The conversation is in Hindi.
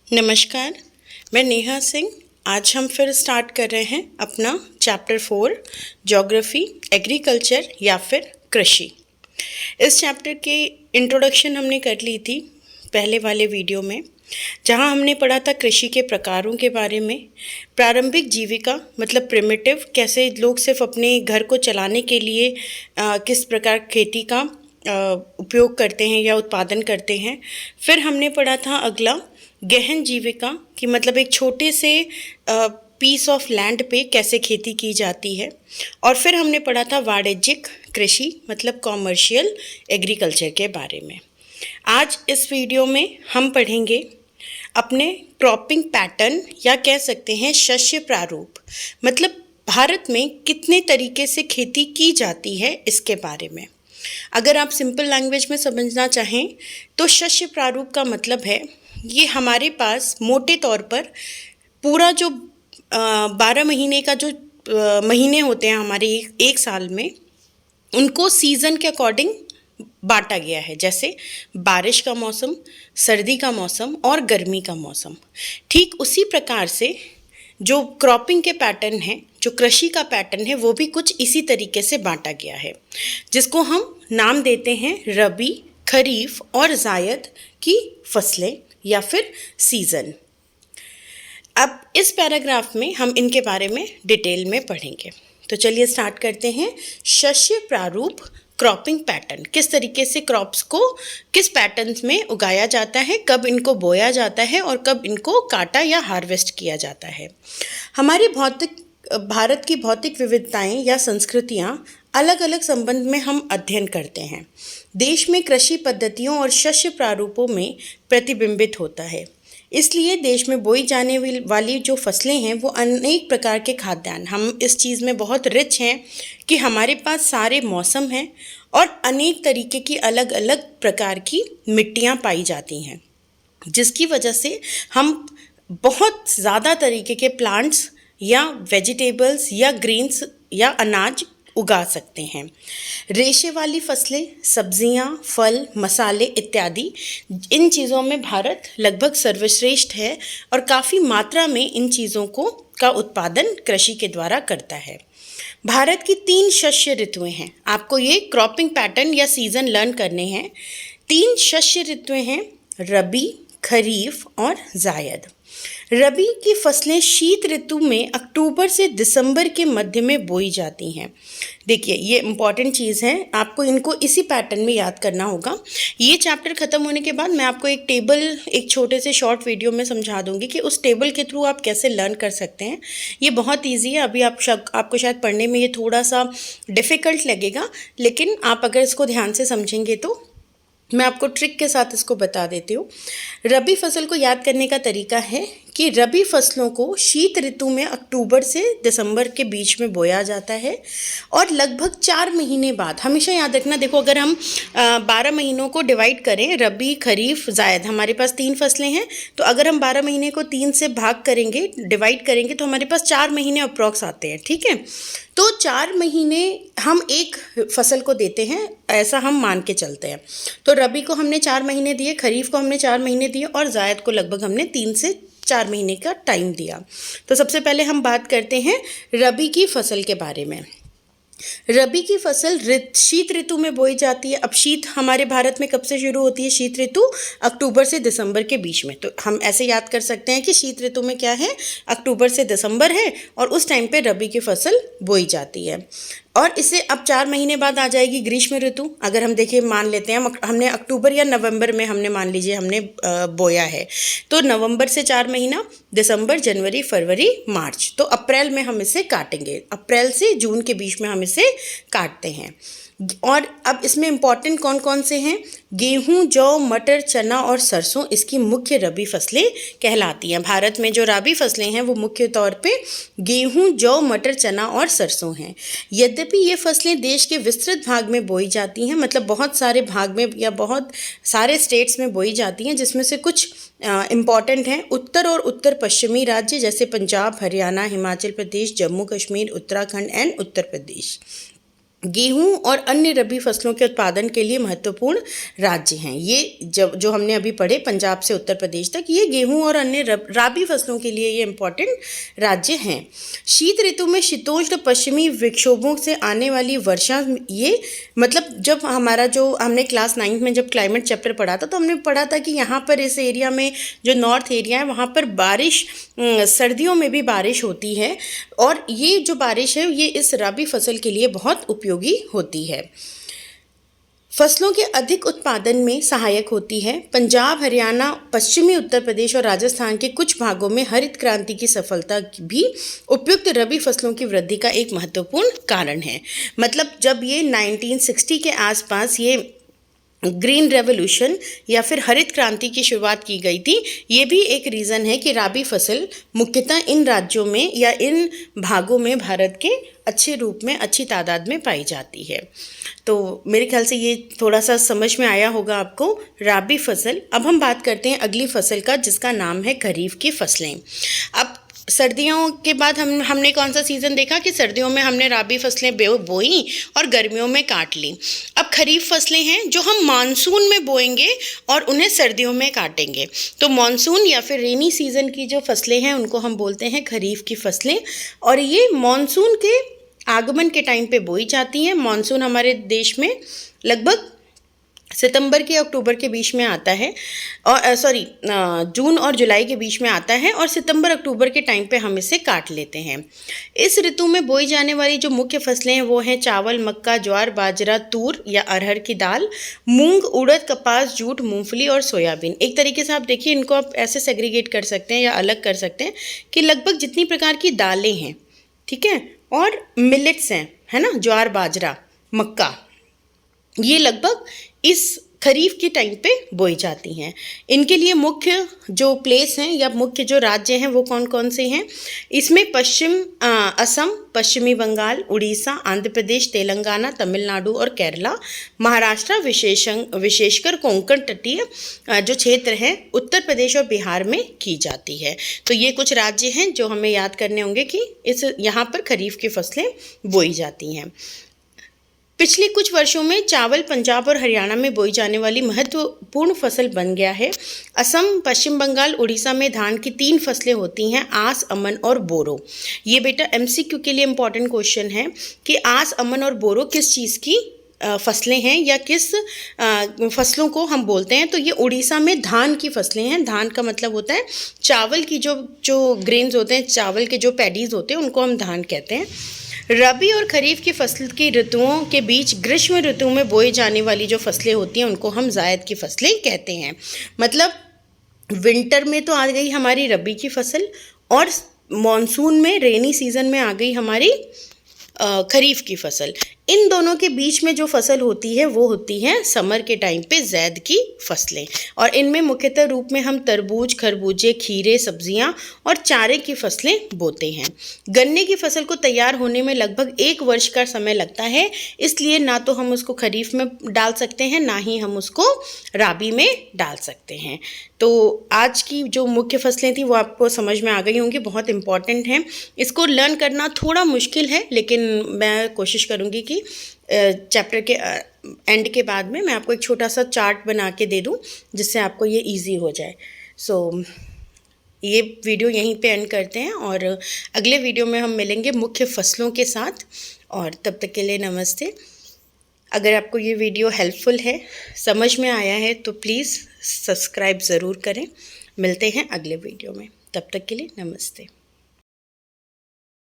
नमस्कार, मैं नेहा सिंह। आज हम फिर स्टार्ट कर रहे हैं अपना चैप्टर 4 ज्योग्राफी, एग्रीकल्चर या फिर कृषि। इस चैप्टर के इंट्रोडक्शन हमने कर ली थी पहले वाले वीडियो में, जहां हमने पढ़ा था कृषि के प्रकारों के बारे में। प्रारंभिक जीविका मतलब प्रिमिटिव, कैसे लोग सिर्फ अपने घर को चलाने के लिए किस प्रकार खेती का उपयोग करते हैं या उत्पादन करते हैं। फिर हमने पढ़ा था अगला गहन जीविका कि मतलब एक छोटे से पीस ऑफ लैंड पे कैसे खेती की जाती है। और फिर हमने पढ़ा था वाणिज्यिक कृषि मतलब कॉमर्शियल एग्रीकल्चर के बारे में। आज इस वीडियो में हम पढ़ेंगे अपने क्रॉपिंग पैटर्न या कह सकते हैं शस्य प्रारूप, मतलब भारत में कितने तरीके से खेती की जाती है इसके बारे में। अगर आप सिंपल लैंग्वेज में समझना चाहें तो शस्य प्रारूप का मतलब है ये हमारे पास मोटे तौर पर पूरा जो 12 महीने का जो महीने होते हैं हमारे एक साल में, उनको सीज़न के अकॉर्डिंग बांटा गया है। जैसे बारिश का मौसम, सर्दी का मौसम और गर्मी का मौसम। ठीक उसी प्रकार से जो क्रॉपिंग के पैटर्न है, जो कृषि का पैटर्न है, वो भी कुछ इसी तरीके से बांटा गया है, जिसको हम नाम देते हैं रबी, खरीफ और जायद की फसलें या फिर सीज़न। अब इस पैराग्राफ में हम इनके बारे में डिटेल में पढ़ेंगे। तो चलिए स्टार्ट करते हैं। शस्य प्रारूप क्रॉपिंग पैटर्न, किस तरीके से क्रॉप्स को किस पैटर्न्स में उगाया जाता है, कब इनको बोया जाता है और कब इनको काटा या हार्वेस्ट किया जाता है। हमारी भारत की भौतिक विविधताएं या संस्कृतियां अलग अलग संबंध में हम अध्ययन करते हैं। देश में कृषि पद्धतियों और शस्य प्रारूपों में प्रतिबिंबित होता है। इसलिए देश में बोई जाने वाली जो फसलें हैं वो अनेक प्रकार के खाद्यान्न, हम इस चीज़ में बहुत रिच हैं कि हमारे पास सारे मौसम हैं और अनेक तरीके की अलग अलग प्रकार की मिट्टियाँ पाई जाती हैं, जिसकी वजह से हम बहुत ज़्यादा तरीके के प्लांट्स या वेजिटेबल्स या ग्रीन्स या अनाज उगा सकते हैं। रेशे वाली फसलें, सब्जियां, फल, मसाले इत्यादि, इन चीज़ों में भारत लगभग सर्वश्रेष्ठ है और काफ़ी मात्रा में इन चीज़ों का उत्पादन कृषि के द्वारा करता है। भारत की 3 शस्य ऋतुएं हैं। आपको ये क्रॉपिंग पैटर्न या सीज़न लर्न करने हैं। 3 शस्य ऋतुएं हैं, रबी, खरीफ और जायद। रबी की फसलें शीत ऋतु में अक्टूबर से दिसंबर के मध्य में बोई जाती हैं। देखिए, ये इम्पॉर्टेंट चीज़ है, आपको इनको इसी पैटर्न में याद करना होगा। ये चैप्टर ख़त्म होने के बाद मैं आपको एक टेबल एक छोटे से शॉर्ट वीडियो में समझा दूंगी कि उस टेबल के थ्रू आप कैसे लर्न कर सकते हैं। ये बहुत ईजी है। अभी आपको शायद पढ़ने में ये थोड़ा सा डिफ़िकल्ट लगेगा, लेकिन आप अगर इसको ध्यान से समझेंगे तो मैं आपको ट्रिक के साथ इसको बता देती हूँ। रबी फसल को याद करने का तरीका है कि रबी फसलों को शीत ऋतु में अक्टूबर से दिसंबर के बीच में बोया जाता है और लगभग 4 महीने बाद, हमेशा याद रखना, देखो अगर हम 12 महीनों को डिवाइड करें, रबी, खरीफ, जायद, हमारे पास 3 फसलें हैं, तो अगर हम 12 महीने को 3 से भाग करेंगे, डिवाइड करेंगे, तो हमारे पास 4 महीने अप्रॉक्स आते हैं। ठीक है, तो 4 महीने हम एक फसल को देते हैं, ऐसा हम मान के चलते हैं। तो रबी को हमने 4 महीने दिए, खरीफ को हमने 4 महीने दिए और जायद को लगभग हमने 3 से 4 महीने का टाइम दिया। तो सबसे पहले हम बात करते हैं रबी की फसल के बारे में। रबी की फसल शीत ऋतु में बोई जाती है। अब शीत हमारे भारत में कब से शुरू होती है? शीत ऋतु अक्टूबर से दिसंबर के बीच में। तो हम ऐसे याद कर सकते हैं कि शीत ऋतु में क्या है, अक्टूबर से दिसंबर है और उस टाइम पे रबी की फसल बोई जाती है। और इससे अब 4 महीने बाद आ जाएगी ग्रीष्म ऋतु। अगर हम देखिए, मान लेते हैं हमने अक्टूबर या नवंबर में हमने मान लीजिए हमने बोया है, तो नवंबर से 4 महीना, दिसंबर, जनवरी, फरवरी, मार्च, तो अप्रैल में हम इसे काटेंगे। अप्रैल से जून के बीच में हम इसे काटते हैं। और अब इसमें इम्पॉर्टेंट कौन कौन से हैं? गेहूं, जौ, मटर, चना और सरसों इसकी मुख्य रबी फसलें कहलाती हैं। भारत में जो रबी फसलें हैं वो मुख्य तौर पे गेहूं, जौ, मटर, चना और सरसों हैं। यद्यपि ये फसलें देश के विस्तृत भाग में बोई जाती हैं, मतलब बहुत सारे भाग में या बहुत सारे स्टेट्स में बोई जाती हैं, जिसमें से कुछ इम्पॉर्टेंट हैं। उत्तर और उत्तर पश्चिमी राज्य जैसे पंजाब, हरियाणा, हिमाचल प्रदेश, जम्मू कश्मीर, उत्तराखंड एंड उत्तर प्रदेश। गेहूं और अन्य रबी फसलों के उत्पादन के लिए महत्वपूर्ण राज्य हैं। ये जो हमने अभी पढ़े पंजाब से उत्तर प्रदेश तक, ये गेहूं और अन्य रबी फसलों के लिए ये इम्पोर्टेंट राज्य हैं। शीत ऋतु में शीतोष्ण पश्चिमी विक्षोभों से आने वाली वर्षा, ये मतलब जब हमारा जो हमने क्लास 9th में जब क्लाइमेट चैप्टर पढ़ा था तो हमने पढ़ा था कि यहाँ पर इस एरिया में जो नॉर्थ एरिया है वहाँ पर बारिश, सर्दियों में भी बारिश होती है, और ये जो बारिश है ये इस रबी फसल के लिए बहुत उपयोगी होती है। फसलों के अधिक उत्पादन में सहायक होती है। पंजाब, हरियाणा, पश्चिमी उत्तर प्रदेश और राजस्थान के कुछ भागों में हरित क्रांति की सफलता भी उपयुक्त रबी फसलों की वृद्धि का एक महत्वपूर्ण कारण है। मतलब जब ये 1960 के आसपास ये ग्रीन रेवोल्यूशन या फिर हरित क्रांति की शुरुआत की गई थी, ये भी एक रीज़न है कि रबी फसल मुख्यतः इन राज्यों में या इन भागों में भारत के अच्छे रूप में, अच्छी तादाद में पाई जाती है। तो मेरे ख्याल से ये थोड़ा सा समझ में आया होगा आपको रबी फसल। अब हम बात करते हैं अगली फसल का, जिसका नाम है खरीफ की फसलें। अब सर्दियों के बाद हमने कौन सा सीज़न देखा कि सर्दियों में हमने रबी फसलें बोई और गर्मियों में काट ली। अब खरीफ फसलें हैं जो हम मानसून में बोएंगे और उन्हें सर्दियों में काटेंगे। तो मानसून या फिर रेनी सीज़न की जो फसलें हैं उनको हम बोलते हैं खरीफ की फसलें, और ये मानसून के आगमन के टाइम पे बोई जाती हैं। मानसून हमारे देश में लगभग सितंबर के अक्टूबर के बीच में आता है, और जून और जुलाई के बीच में आता है, और सितंबर अक्टूबर के टाइम पे हम इसे काट लेते हैं। इस ऋतु में बोई जाने वाली जो मुख्य फसलें हैं वो हैं चावल, मक्का, ज्वार, बाजरा, तूर या अरहर की दाल, मूंग, उड़द, कपास, जूट, मूंगफली और सोयाबीन। एक तरीके से आप देखिए, इनको आप ऐसे सेग्रीगेट कर सकते हैं या अलग कर सकते हैं कि लगभग जितनी प्रकार की दालें हैं, ठीक है, और मिलेट्स हैं, है ना, ज्वार, बाजरा, मक्का, ये लगभग इस खरीफ के टाइम पे बोई जाती हैं। इनके लिए मुख्य जो प्लेस हैं या मुख्य जो राज्य हैं वो कौन कौन से हैं? इसमें असम, पश्चिमी बंगाल, उड़ीसा, आंध्र प्रदेश, तेलंगाना, तमिलनाडु और केरला, महाराष्ट्र विशेषकर कोंकण तटीय जो क्षेत्र हैं, उत्तर प्रदेश और बिहार में की जाती है। तो ये कुछ राज्य हैं जो हमें याद करने होंगे कि यहाँ पर खरीफ की फसलें बोई जाती हैं। पिछले कुछ वर्षों में चावल पंजाब और हरियाणा में बोई जाने वाली महत्वपूर्ण फसल बन गया है। असम, पश्चिम बंगाल, उड़ीसा में धान की 3 फसलें होती हैं, आस, अमन और बोरो। ये बेटा MCQ के लिए इम्पॉर्टेंट क्वेश्चन है कि आस, अमन और बोरो किस चीज़ की फसलें हैं या किस फसलों को हम बोलते हैं। तो ये उड़ीसा में धान की फसलें हैं। धान का मतलब होता है चावल की जो ग्रेन्स होते हैं, चावल के जो पैडीज़ होते हैं, उनको हम धान कहते हैं। रबी और खरीफ की फसल की ऋतुओं के बीच ग्रीष्म ऋतु में बोई जाने वाली जो फसलें होती हैं उनको हम जायद की फसलें कहते हैं। मतलब विंटर में तो आ गई हमारी रबी की फसल, और मॉनसून में, रेनी सीजन में आ गई हमारी खरीफ की फसल। इन दोनों के बीच में जो फसल होती है वो होती है समर के टाइम पे ज़ैद की फसलें, और इनमें मुख्यतः रूप में हम तरबूज, खरबूजे, खीरे, सब्जियां और चारे की फसलें बोते हैं। गन्ने की फसल को तैयार होने में लगभग 1 वर्ष का समय लगता है, इसलिए ना तो हम उसको खरीफ में डाल सकते हैं, ना ही हम उसको रबी में डाल सकते हैं। तो आज की जो मुख्य फसलें थी वो आपको समझ में आ गई होंगी, बहुत इंपॉर्टेंट हैं। इसको लर्न करना थोड़ा मुश्किल है, लेकिन मैं कोशिश करूँगी कि चैप्टर के एंड के बाद में मैं आपको एक छोटा सा चार्ट बना के दे दूं जिससे आपको ये इजी हो जाए। ये वीडियो यहीं पे एंड करते हैं, और अगले वीडियो में हम मिलेंगे मुख्य फसलों के साथ, और तब तक के लिए नमस्ते। अगर आपको ये वीडियो हेल्पफुल है, समझ में आया है, तो प्लीज़ सब्सक्राइब ज़रूर करें। मिलते हैं अगले वीडियो में, तब तक के लिए नमस्ते।